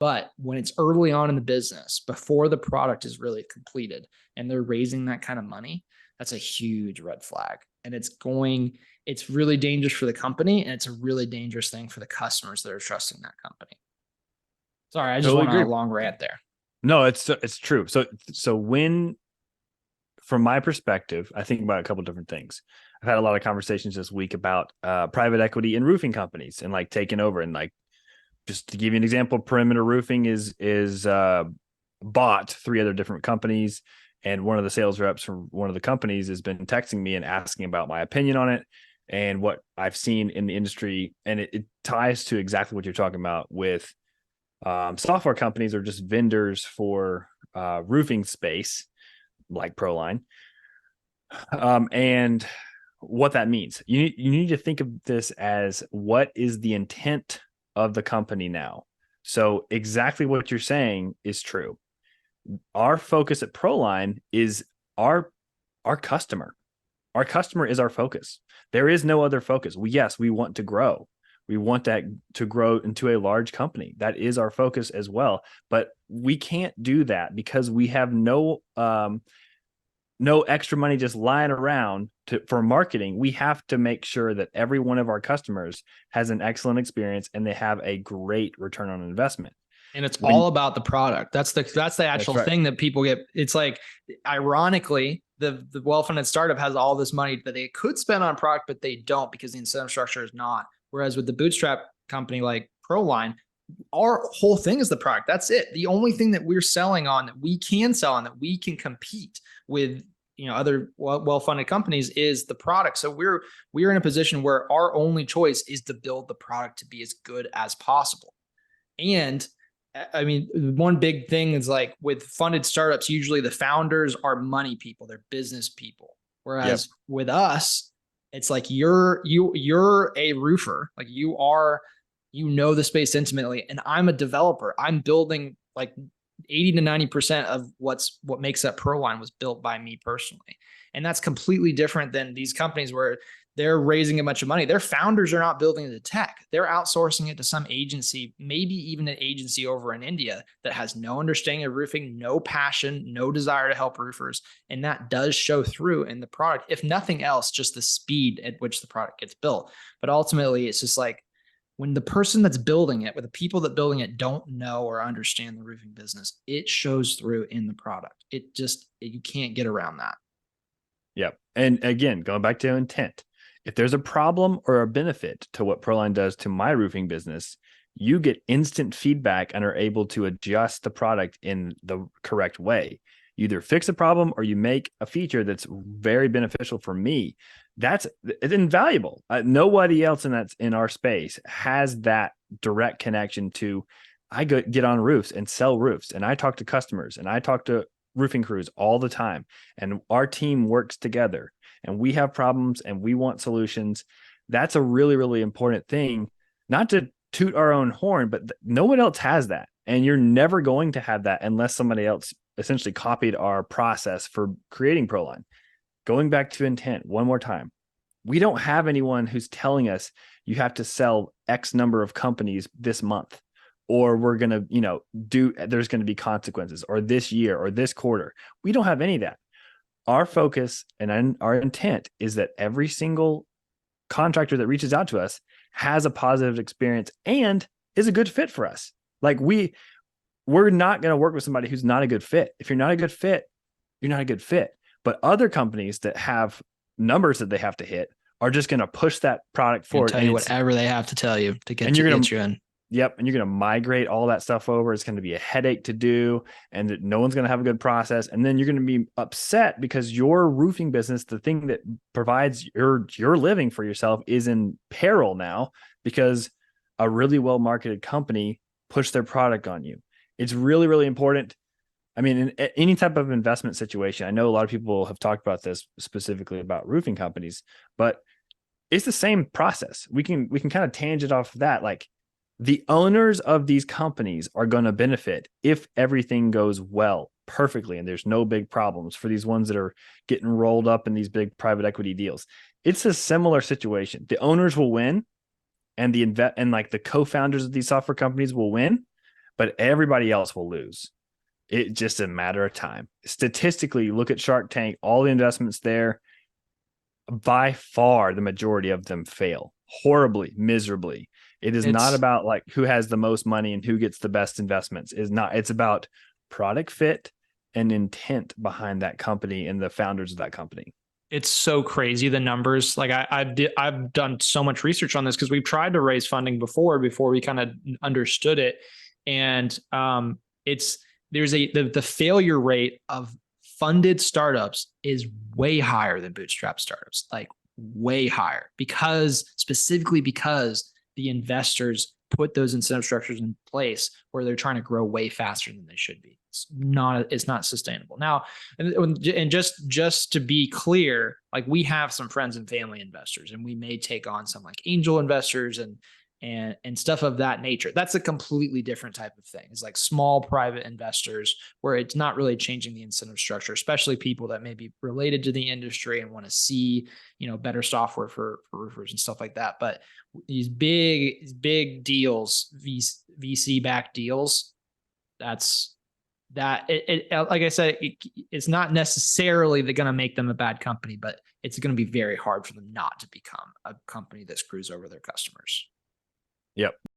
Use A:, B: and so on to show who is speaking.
A: But when it's early on in the business, before the product is really completed and they're raising that kind of money, that's a huge red flag. And it's really dangerous for the company. And it's a really dangerous thing for the customers that are trusting that company. Sorry, I just
B: Totally
A: went on a
B: agree.
A: long rant there.
B: No, it's true. So when, from my perspective, I think about a couple different things. I've had a lot of conversations this week about private equity and roofing companies and like taking over. And like, just to give you an example, Perimeter Roofing is bought 3 other different companies, and one of the sales reps from one of the companies has been texting me and asking about my opinion on it and what I've seen in the industry. And it ties to exactly what you're talking about with software companies or just vendors for roofing space like Proline. And what that means. You need to think of this as, what is the intent of the company now? So exactly what you're saying is true. Our focus at Proline is our customer. Our customer is our focus. There is no other focus. We want to grow. We want that to grow into a large company. That is our focus as well. But we can't do that because we have no extra money just lying around for marketing. We have to make sure that every one of our customers has an excellent experience and they have a great return on investment.
A: And it's all about the product. That's the actual thing that people get. It's like, ironically, the well-funded startup has all this money that they could spend on product, but they don't because the incentive structure is not. Whereas with the bootstrap company like Proline, our whole thing is the product. That's it. The only thing that we're selling on, that we can sell on, that we can compete with, other well-funded companies, is the product. So we're in a position where our only choice is to build the product to be as good as possible. And I mean, one big thing is, like, with funded startups, usually the founders are money people, they're business people. Whereas with us, it's like you're a roofer, like the space intimately, and I'm a developer. I'm building, like, 80 to 90% of what makes up Proline was built by me personally. And that's completely different than these companies where they're raising a bunch of money. Their founders are not building the tech. They're outsourcing it to some agency, maybe even an agency over in India that has no understanding of roofing, no passion, no desire to help roofers. And that does show through in the product. If nothing else, just the speed at which the product gets built. But ultimately, it's just like, when the person that's building it, with the people that building it, don't know or understand the roofing business, it shows through in the product. You can't get around that.
B: Yep. And again, going back to intent, if there's a problem or a benefit to what Proline does to my roofing business, you get instant feedback and are able to adjust the product in the correct way. You either fix a problem or you make a feature that's very beneficial for me. That's invaluable. Nobody else in our space has that direct connection to, I get on roofs and sell roofs, and I talk to customers and I talk to roofing crews all the time, and our team works together and we have problems and we want solutions. That's a really, really important thing, not to toot our own horn, but no one else has that. And you're never going to have that unless somebody else essentially copied our process for creating Proline. Going back to intent one more time, we don't have anyone who's telling us you have to sell X number of companies this month, or we're going to, there's going to be consequences, or this year or this quarter. We don't have any of that. Our focus and our intent is that every single contractor that reaches out to us has a positive experience and is a good fit for us. Like, we're not going to work with somebody who's not a good fit. If you're not a good fit, you're not a good fit. But other companies that have numbers that they have to hit are just going to push that product forward.
A: Tell you whatever they have to tell you to get you in.
B: Yep. And you're going to migrate all that stuff over. It's going to be a headache to do, and that no one's going to have a good process. And then you're going to be upset because your roofing business, the thing that provides your living for yourself, is in peril now because a really well-marketed company pushed their product on you. It's really, really important. I mean, in any type of investment situation, I know a lot of people have talked about this specifically about roofing companies, but it's the same process. We can kind of tangent off of that. Like, the owners of these companies are going to benefit if everything goes well, perfectly, and there's no big problems for these ones that are getting rolled up in these big private equity deals. It's a similar situation. The owners will win, and the co-founders of these software companies will win. but everybody else will lose. It's just a matter of time. Statistically, look at Shark Tank, all the investments there, by far the majority of them fail horribly, miserably. It is not about like who has the most money and who gets the best investments. It's about product fit and intent behind that company and the founders of that company.
A: It's so crazy, the numbers. Like I've done so much research on this because we've tried to raise funding before we kind of understood it. And the failure rate of funded startups is way higher than bootstrap startups, like way higher, specifically because the investors put those incentive structures in place where they're trying to grow way faster than they should be. It's not sustainable. Now, and just to be clear, like we have some friends and family investors, and we may take on some like angel investors and stuff of that nature. That's a completely different type of thing. It's like small private investors where it's not really changing the incentive structure, especially people that may be related to the industry and want to see, better software for roofers and stuff like that. But these big deals, VC backed deals, like I said, it's not necessarily going to make them a bad company, but it's going to be very hard for them not to become a company that screws over their customers.
B: Yep.